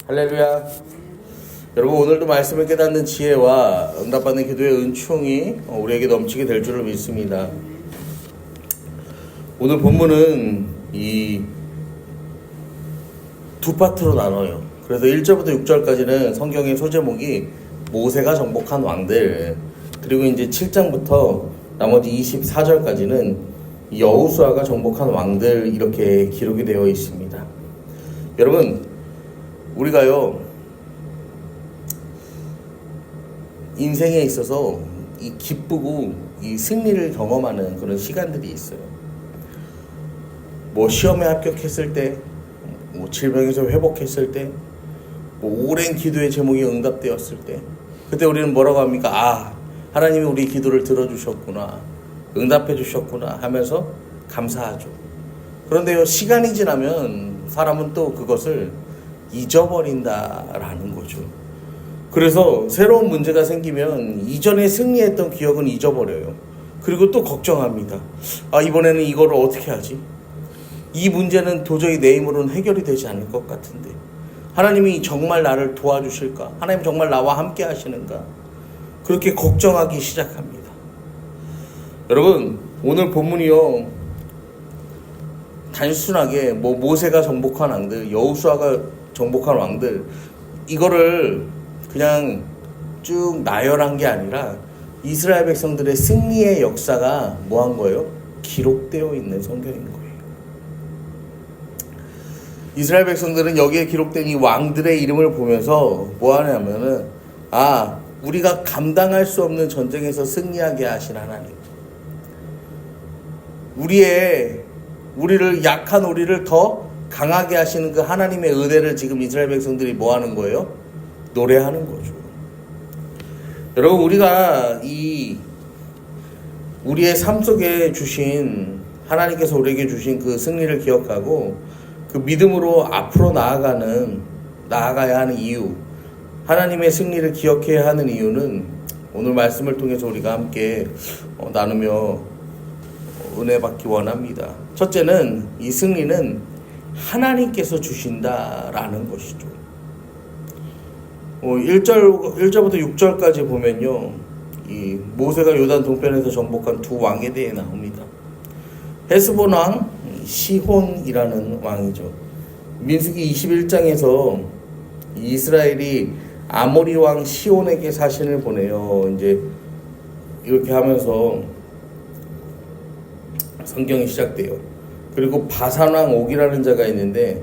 할렐루야. 여러분, 오늘도 말씀을 깨닫는 지혜와 응답받는 기도의 은총이 우리에게 넘치게 될 줄로 믿습니다. 오늘 본문은 이 두 파트로 나눠요. 그래서 1절부터 6절까지는 성경의 소제목이 모세가 정복한 왕들, 그리고 이제 7장부터 나머지 24절까지는 여호수아가 정복한 왕들, 이렇게 기록이 되어 있습니다. 여러분, 우리가요, 인생에 있어서 이 기쁘고 이 승리를 경험하는 그런 시간들이 있어요. 뭐 시험에 합격했을 때, 뭐 질병에서 회복했을 때, 뭐 오랜 기도의 제목이 응답되었을 때, 그때 우리는 뭐라고 합니까? 하나님이 우리 기도를 들어주셨구나, 응답해 주셨구나 하면서 감사하죠. 그런데요, 시간이 지나면 사람은 또 그것을 잊어버린다라는 거죠. 그래서 새로운 문제가 생기면 이전에 승리했던 기억은 잊어버려요. 그리고 또 걱정합니다. 이번에는 이거를 어떻게 하지? 이 문제는 도저히 내 힘으로는 해결이 되지 않을 것 같은데, 하나님이 정말 나를 도와주실까? 하나님 정말 나와 함께 하시는가? 그렇게 걱정하기 시작합니다. 여러분, 오늘 본문이요, 단순하게 뭐 모세가 정복한 왕들, 여호수아가 정복한 왕들, 이거를 그냥 쭉 나열한 게 아니라 이스라엘 백성들의 승리의 역사가 뭐 한 거예요? 기록되어 있는 성경인 거예요. 이스라엘 백성들은 여기에 기록된 이 왕들의 이름을 보면서 뭐 하냐면은, 우리가 감당할 수 없는 전쟁에서 승리하게 하신 하나님, 우리를 약한 우리를 더 강하게 하시는 그 하나님의 은혜를 지금 이스라엘 백성들이 뭐 하는 거예요? 노래하는 거죠. 여러분, 우리가 우리의 삶 속에 주신, 하나님께서 우리에게 주신 그 승리를 기억하고 그 믿음으로 앞으로 나아가야 하는 이유, 하나님의 승리를 기억해야 하는 이유는 오늘 말씀을 통해서 우리가 함께 나누며 은혜 받기 원합니다. 첫째는, 이 승리는 하나님께서 주신다라는 것이죠. 1절부터 6절까지 보면요, 이 모세가 요단 동편에서 정복한 두 왕에 대해 나옵니다. 헤스본 왕 시혼이라는 왕이죠. 민수기 21장에서 이스라엘이 아모리 왕 시혼에게 사신을 보내요. 이제 이렇게 하면서 성경이 시작돼요. 그리고 바산 왕 옥이라는 자가 있는데,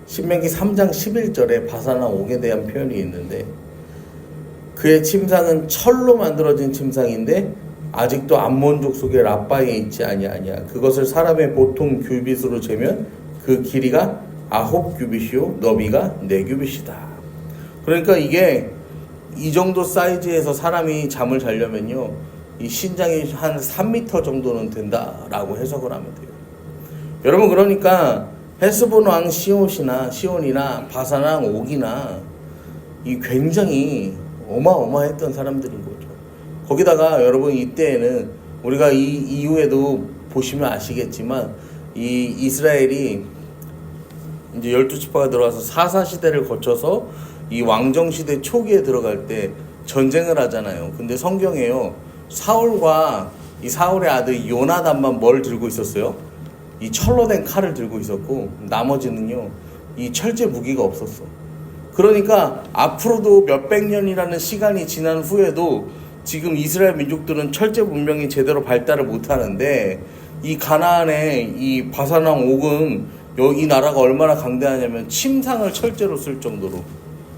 신명기 3장 11절에 바산 왕 옥에 대한 표현이 있는데, 그의 침상은 철로 만들어진 침상인데 아직도 암몬족 속의 랍바에 있지 아니하냐. 그것을 사람의 보통 규빗으로 재면 그 길이가 9규빗이요 너비가 4규빗이다. 그러니까 이게 이 정도 사이즈에서 사람이 잠을 자려면요, 이 신장이 한 3m 정도는 된다라고 해석을 하면 돼요. 여러분, 그러니까 헤스본 왕 시온이나 바산 왕 옥이나 이 굉장히 어마어마했던 사람들인 거죠. 거기다가 여러분, 이때에는 우리가 이 이후에도 보시면 아시겠지만, 이 이스라엘이 이제 12지파가 들어와서 사사시대를 거쳐서 이 왕정시대 초기에 들어갈 때 전쟁을 하잖아요. 근데 성경에요, 사울과 이 사울의 아들 요나단만 뭘 들고 있었어요? 이 철로 된 칼을 들고 있었고, 나머지는요, 이 철제 무기가 없었어. 그러니까 앞으로도 몇백 년이라는 시간이 지난 후에도 지금 이스라엘 민족들은 철제 문명이 제대로 발달을 못하는데, 이 가나안의 이 바산 왕 옥은 이 나라가 얼마나 강대하냐면 침상을 철제로 쓸 정도로,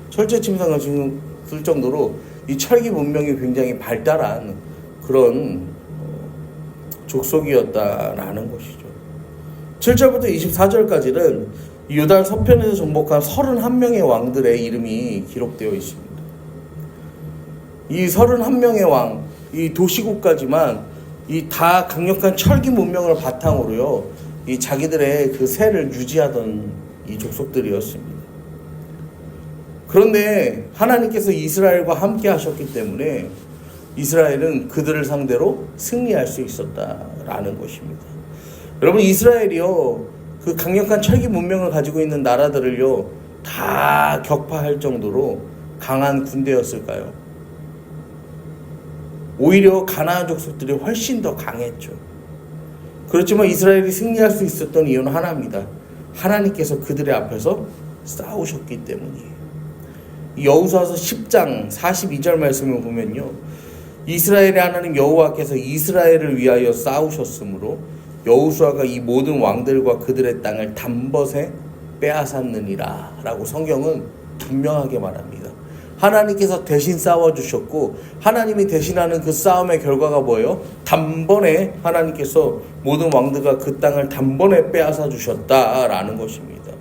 철제 침상을 쓸 정도로 이 철기 문명이 굉장히 발달한 그런 족속이었다라는 것이죠. 7절부터 24절까지는 요단 서편에서 정복한 31명의 왕들의 이름이 기록되어 있습니다. 이 31명의 왕, 이 도시국가지만 이 다 강력한 철기 문명을 바탕으로요, 이 자기들의 그 세를 유지하던 이 족속들이었습니다. 그런데 하나님께서 이스라엘과 함께 하셨기 때문에 이스라엘은 그들을 상대로 승리할 수 있었다라는 것입니다. 여러분, 이스라엘이요, 그 강력한 철기 문명을 가지고 있는 나라들을요, 다 격파할 정도로 강한 군대였을까요? 오히려 가나안 족속들이 훨씬 더 강했죠. 그렇지만 이스라엘이 승리할 수 있었던 이유는 하나입니다. 하나님께서 그들의 앞에서 싸우셨기 때문이에요. 여호수아서 10장 42절 말씀을 보면요, 이스라엘의 하나님 여호와께서 이스라엘을 위하여 싸우셨으므로 여호수아가 이 모든 왕들과 그들의 땅을 단번에 빼앗았느니라 라고 성경은 분명하게 말합니다. 하나님께서 대신 싸워주셨고, 하나님이 대신하는 그 싸움의 결과가 뭐예요? 단번에 하나님께서 모든 왕들과 그 땅을 단번에 빼앗아 주셨다라는 것입니다.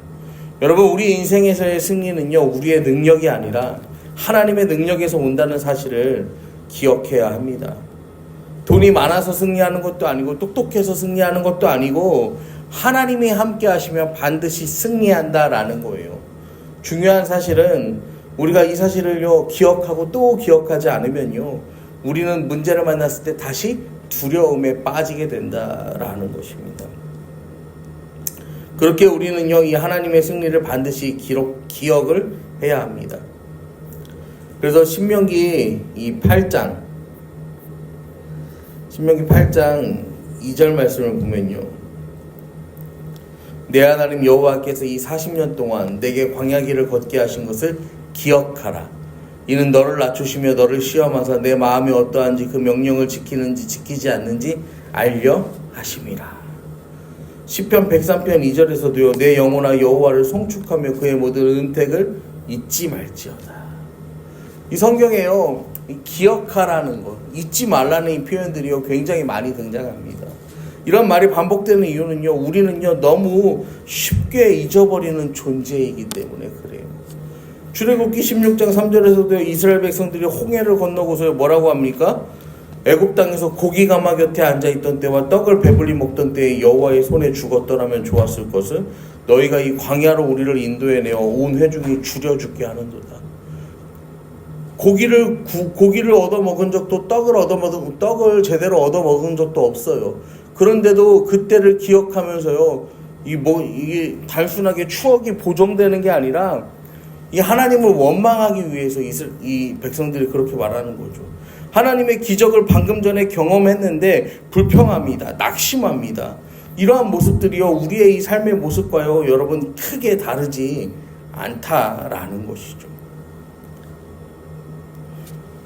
여러분, 우리 인생에서의 승리는요, 우리의 능력이 아니라 하나님의 능력에서 온다는 사실을 기억해야 합니다. 돈이 많아서 승리하는 것도 아니고 똑똑해서 승리하는 것도 아니고 하나님이 함께 하시면 반드시 승리한다라는 거예요. 중요한 사실은 우리가 이 사실을요, 기억하고 또 기억하지 않으면요, 우리는 문제를 만났을 때 다시 두려움에 빠지게 된다라는 것입니다. 그렇게 우리는요, 이 하나님의 승리를 반드시 기억을 해야 합니다. 그래서 신명기 8장 2절 말씀을 보면요, 내 하나님 여호와께서 이 40년 동안 내게 광야길을 걷게 하신 것을 기억하라. 이는 너를 낮추시며 너를 시험하사 내 마음이 어떠한지 그 명령을 지키는지 지키지 않는지 알려 하심이라. 시편 103편 2절에서도요, 내 영혼아 여호와를 송축하며 그의 모든 은택을 잊지 말지어다. 이 성경에요, 기억하라는 것, 잊지 말라는 이 표현들이요, 굉장히 많이 등장합니다. 이런 말이 반복되는 이유는요, 우리는요, 너무 쉽게 잊어버리는 존재이기 때문에 그래요. 출애굽기 16장 3절에서도 이스라엘 백성들이 홍해를 건너고서 뭐라고 합니까? 애굽 땅에서 고기 가마 곁에 앉아있던 때와 떡을 배불리 먹던 때에 여호와의 손에 죽었더라면 좋았을 것은 너희가 이 광야로 우리를 인도해내어 온 회중이 줄여 죽게 하는도다. 고기를 얻어먹은 적도 떡을 제대로 얻어먹은 적도 없어요. 그런데도 그때를 기억하면서요, 이게 단순하게 추억이 보정되는 게 아니라 이 하나님을 원망하기 위해서 이 백성들이 그렇게 말하는 거죠. 하나님의 기적을 방금 전에 경험했는데 불평합니다. 낙심합니다. 이러한 모습들이요, 우리의 이 삶의 모습과요, 여러분 크게 다르지 않다라는 것이죠.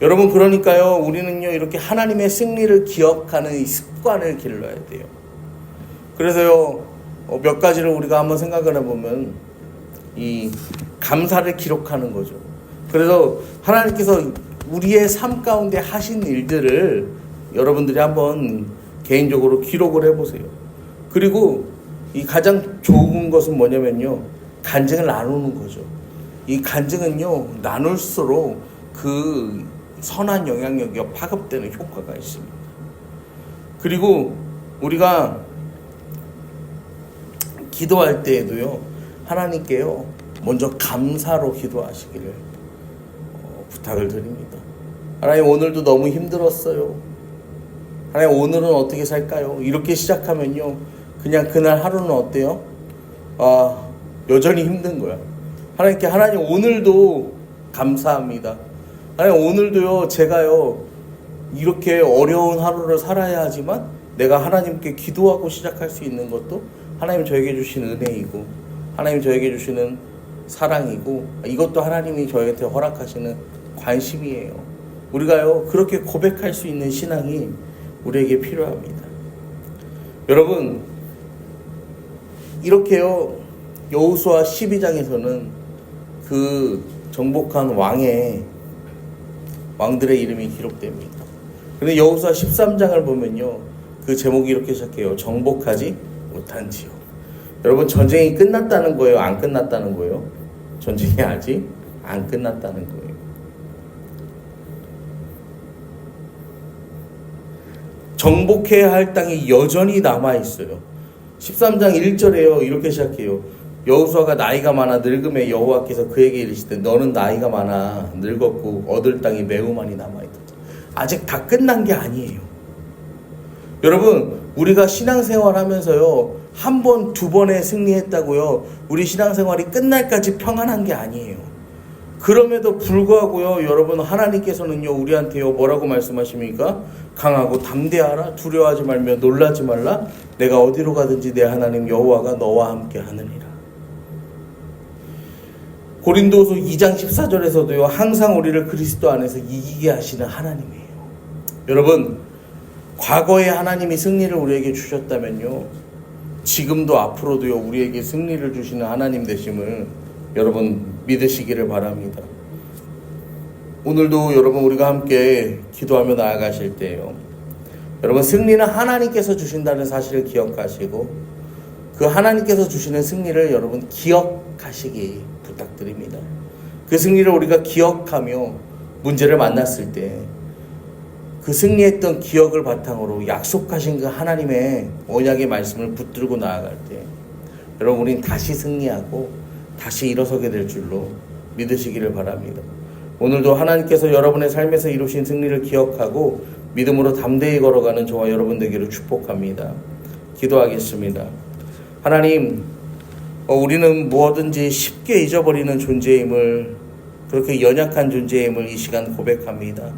여러분, 그러니까요, 우리는요, 이렇게 하나님의 승리를 기억하는 이 습관을 길러야 돼요. 그래서요, 몇 가지를 우리가 한번 생각을 해보면 이 감사를 기록하는 거죠. 그래서 하나님께서 우리의 삶 가운데 하신 일들을 여러분들이 한번 개인적으로 기록을 해보세요. 그리고 이 가장 좋은 것은 뭐냐면요, 간증을 나누는 거죠. 이 간증은요, 나눌수록 그 선한 영향력이 파급되는 효과가 있습니다. 그리고 우리가 기도할 때에도요, 하나님께요, 먼저 감사로 기도하시기를 부탁을 드립니다. 하나님, 오늘도 너무 힘들었어요. 하나님, 오늘은 어떻게 살까요? 이렇게 시작하면요, 그냥 그날 하루는 어때요? 여전히 힘든 거야. 하나님께, 하나님 오늘도 감사합니다. 하나님, 오늘도요, 제가요, 이렇게 어려운 하루를 살아야 하지만 내가 하나님께 기도하고 시작할 수 있는 것도 하나님 저에게 주신 은혜이고, 하나님 저에게 주시는 사랑이고, 이것도 하나님이 저에게 허락하시는 관심이에요. 우리가요, 그렇게 고백할 수 있는 신앙이 우리에게 필요합니다. 여러분, 이렇게요, 여호수아 12장에서는 그 정복한 왕들의 이름이 기록됩니다. 근데 여호수아 13장을 보면요, 그 제목이 이렇게 시작해요. 정복하지 못한 지역. 여러분, 전쟁이 끝났다는 거예요? 안 끝났다는 거예요? 전쟁이 아직 안 끝났다는 거예요. 정복해야 할 땅이 여전히 남아있어요. 13장 1절에요, 이렇게 시작해요. 여호수아가 나이가 많아 늙음에 여호와께서 그에게 이르시되 너는 나이가 많아 늙었고 얻을 땅이 매우 많이 남아있다. 아직 다 끝난 게 아니에요. 여러분, 우리가 신앙생활 하면서요, 한 번, 두 번에 승리했다고요 우리 신앙생활이 끝날까지 평안한 게 아니에요. 그럼에도 불구하고요 여러분, 하나님께서는요 우리한테요 뭐라고 말씀하십니까? 강하고 담대하라, 두려워하지 말며 놀라지 말라, 내가 어디로 가든지 내 하나님 여호와가 너와 함께 하느니라. 고린도후서 2장 14절에서도요 항상 우리를 그리스도 안에서 이기게 하시는 하나님이에요. 여러분, 과거에 하나님이 승리를 우리에게 주셨다면요 지금도 앞으로도요 우리에게 승리를 주시는 하나님 되심을 여러분 믿으시기를 바랍니다. 오늘도 여러분 우리가 함께 기도하며 나아가실 때요 여러분, 승리는 하나님께서 주신다는 사실을 기억하시고 그 하나님께서 주시는 승리를 여러분 기억하시기 부탁드립니다. 그 승리를 우리가 기억하며 문제를 만났을 때 그 승리했던 기억을 바탕으로 약속하신 그 하나님의 언약의 말씀을 붙들고 나아갈 때 여러분 우린 다시 승리하고 다시 일어서게 될 줄로 믿으시기를 바랍니다. 오늘도 하나님께서 여러분의 삶에서 이루신 승리를 기억하고 믿음으로 담대히 걸어가는 저와 여러분 되기를 축복합니다. 기도하겠습니다. 하나님, 우리는 무엇든지 쉽게 잊어버리는 존재임을, 그렇게 연약한 존재임을 이 시간 고백합니다.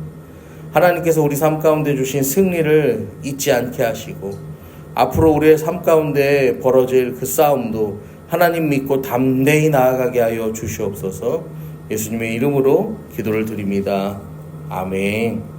하나님께서 우리 삶 가운데 주신 승리를 잊지 않게 하시고 앞으로 우리의 삶 가운데 벌어질 그 싸움도 하나님 믿고 담대히 나아가게 하여 주시옵소서. 예수님의 이름으로 기도를 드립니다. 아멘.